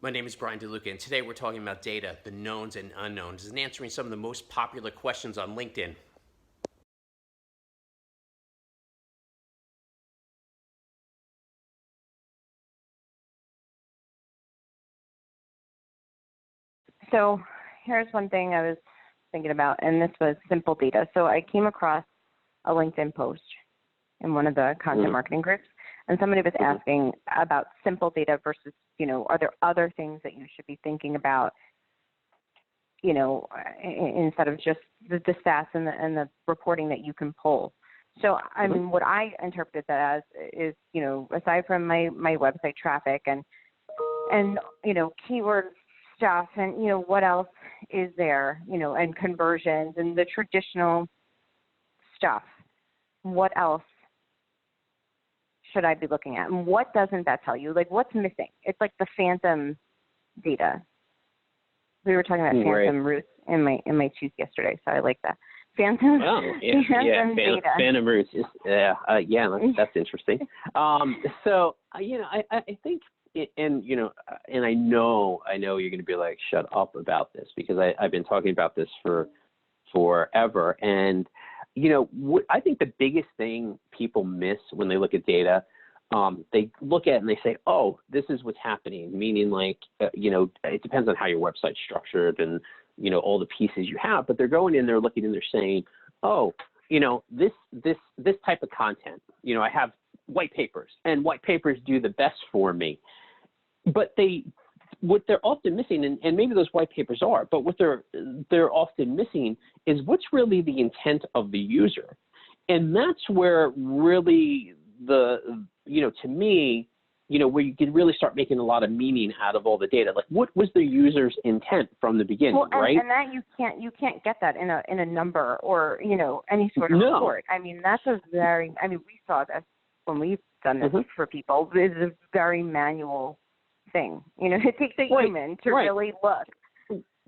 My name is Bryan DeLuca, and today we're talking about data, the knowns and unknowns, and answering some of the most popular questions on LinkedIn. So here's one thing I was thinking about, and this was simple data. So I came across a LinkedIn post in one of the content marketing groups, and somebody was asking about simple data versus, are there other things that you should be thinking about, instead of just the stats and the reporting that you can pull. So, I mean, what I interpreted that as is, aside from my website traffic and keyword stuff and, what else is there, and conversions and the traditional stuff, what else should I be looking at? And what doesn't that tell you? Like, what's missing? It's like the phantom data. We were talking about phantom roots in my tooth yesterday, so I like that. Phantom, phantom data. Phantom roots. That's interesting. I think, and I know you're going to be like, shut up about this, because I've been talking about this for forever. And, I think the biggest thing people miss when they look at data, they look at it and they say, oh, this is what's happening, meaning like, it depends on how your website's structured and, all the pieces you have, but they're going in there looking and they're saying, oh, this type of content, I have white papers, and white papers do the best for me. But what they're often missing, and maybe those white papers are, but what they're often missing is what's really the intent of the user. And that's where really to me, where you can really start making a lot of meaning out of all the data. Like, what was the user's intent from the beginning, right? And that you can't get that in a number or, any sort of report. I mean, we saw this when we've done this for people. It's a very manual thing. It takes a human to really look.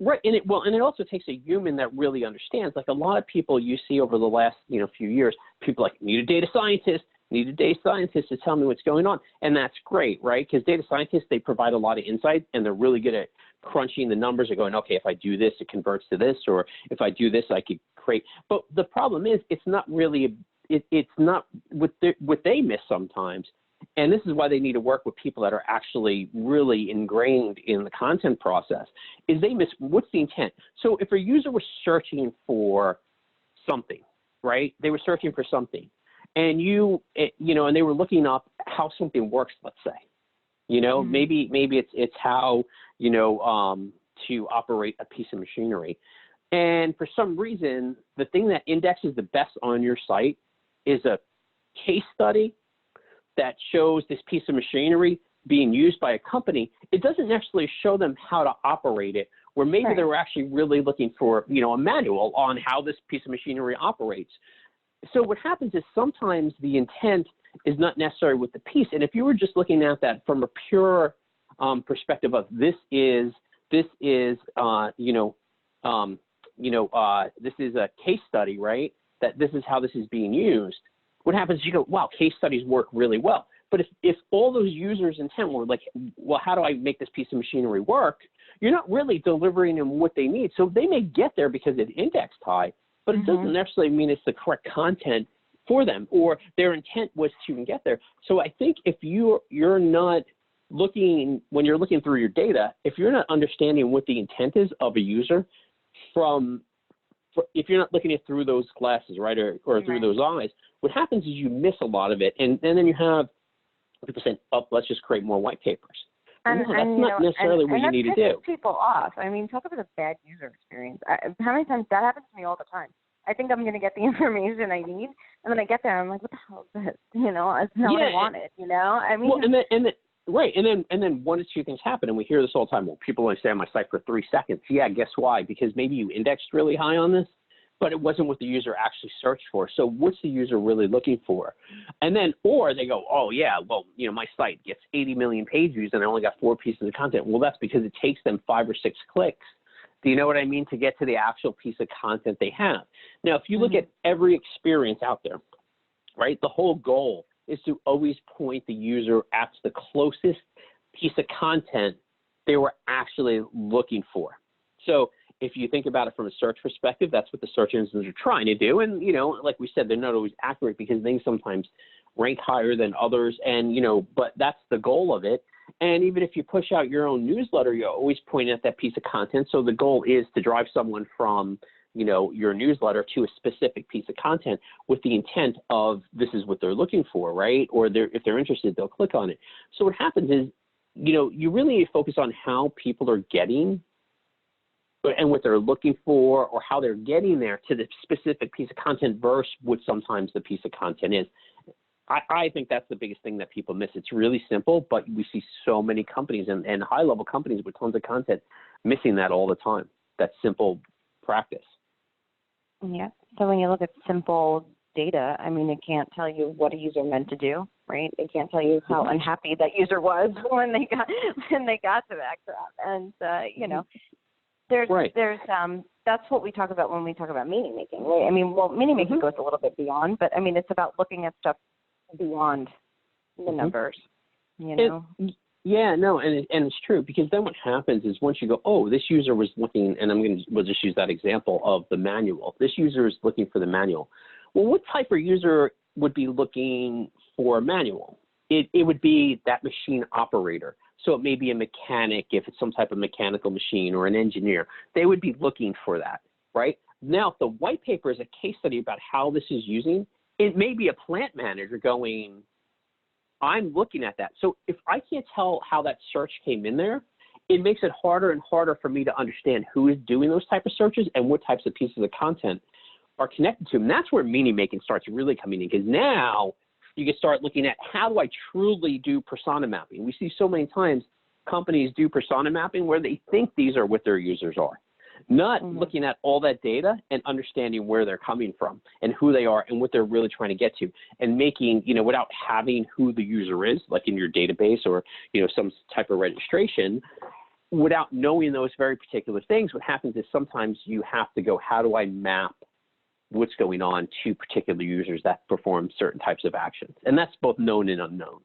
Right, and it also takes a human that really understands. Like, a lot of people you see over the last few years, people like, need a data scientist to tell me what's going on, and that's great, right? Because data scientists, they provide a lot of insight, and they're really good at crunching the numbers and going, okay, if I do this, it converts to this, or if I do this, I could create. But the problem is, it's not really it's not what they miss sometimes. And this is why they need to work with people that are actually really ingrained in the content process, is they miss what's the intent. So if a user was searching for something, right? They were searching for something, and and they were looking up how something works, let's say. Maybe it's how, to operate a piece of machinery. And for some reason, the thing that indexes the best on your site is a case study that shows this piece of machinery being used by a company. It doesn't necessarily show them how to operate it, where maybe they were actually really looking for, a manual on how this piece of machinery operates. So what happens is sometimes the intent is not necessary with the piece. And if you were just looking at that from a pure perspective of this is a case study, right? That this is how this is being used. What happens is you go, wow, case studies work really well. But if all those users' intent were like, well, how do I make this piece of machinery work? You're not really delivering them what they need. So they may get there because it's indexed high, but it doesn't necessarily mean it's the correct content for them, or their intent was to even get there. So I think if you're not looking, when you're looking through your data, if you're not understanding what the intent is of a user if you're not looking at through those glasses, right, or through those eyes, what happens is you miss a lot of it, and then you have people saying, "Oh, let's just create more white papers." And that's not necessarily what you need to do. And that pisses people off. I mean, talk about a bad user experience. How many times that happens to me all the time? I think I'm going to get the information I need, and then I get there, and I'm like, "What the hell is this?" It's not what I wanted. I mean, well, right, and then one of two things happen, and we hear this all the time. Well, people only stay on my site for 3 seconds. Yeah, guess why? Because maybe you indexed really high on this, but it wasn't what the user actually searched for. So what's the user really looking for? And then, or they go, oh yeah, well, my site gets 80 million page views and I only got 4 pieces of content. Well, that's because it takes them 5 or 6 clicks. Do you know what I mean? To get to the actual piece of content they have. Now, if you look at every experience out there, right, the whole goal is to always point the user at the closest piece of content they were actually looking for. So if you think about it from a search perspective, that's what the search engines are trying to do. And, like we said, they're not always accurate because things sometimes rank higher than others. And, but that's the goal of it. And even if you push out your own newsletter, you always point at that piece of content. So the goal is to drive someone from, your newsletter to a specific piece of content with the intent of this is what they're looking for, right? Or if they're interested, they'll click on it. So what happens is, you really need to focus on how people are getting and what they're looking for or how they're getting there to the specific piece of content versus what sometimes the piece of content is. I think that's the biggest thing that people miss. It's really simple, but we see so many companies and high-level companies with tons of content missing that all the time, that simple practice. Yeah. So when you look at simple data, I mean, it can't tell you what a user meant to do, right? It can't tell you how unhappy that user was when they got to that crap. And there's that's what we talk about when we talk about meaning making, right? I mean, well, meaning making goes a little bit beyond, but I mean, it's about looking at stuff beyond the numbers, and it's true, because then what happens is once you go, oh, this user was looking, and we'll just use that example of the manual. This user is looking for the manual. Well, what type of user would be looking for a manual? It would be that machine operator. So it may be a mechanic if it's some type of mechanical machine, or an engineer. They would be looking for that, right? Now, if the white paper is a case study about how this is using, it may be a plant manager going, I'm looking at that. So if I can't tell how that search came in there, it makes it harder and harder for me to understand who is doing those type of searches and what types of pieces of content are connected to them. And that's where meaning making starts really coming in, because now you can start looking at how do I truly do persona mapping. We see so many times companies do persona mapping where they think these are what their users are, not looking at all that data and understanding where they're coming from and who they are and what they're really trying to get to, and making, without having who the user is, like in your database or, some type of registration, without knowing those very particular things, what happens is sometimes you have to go, how do I map what's going on to particular users that perform certain types of actions? And that's both known and unknown.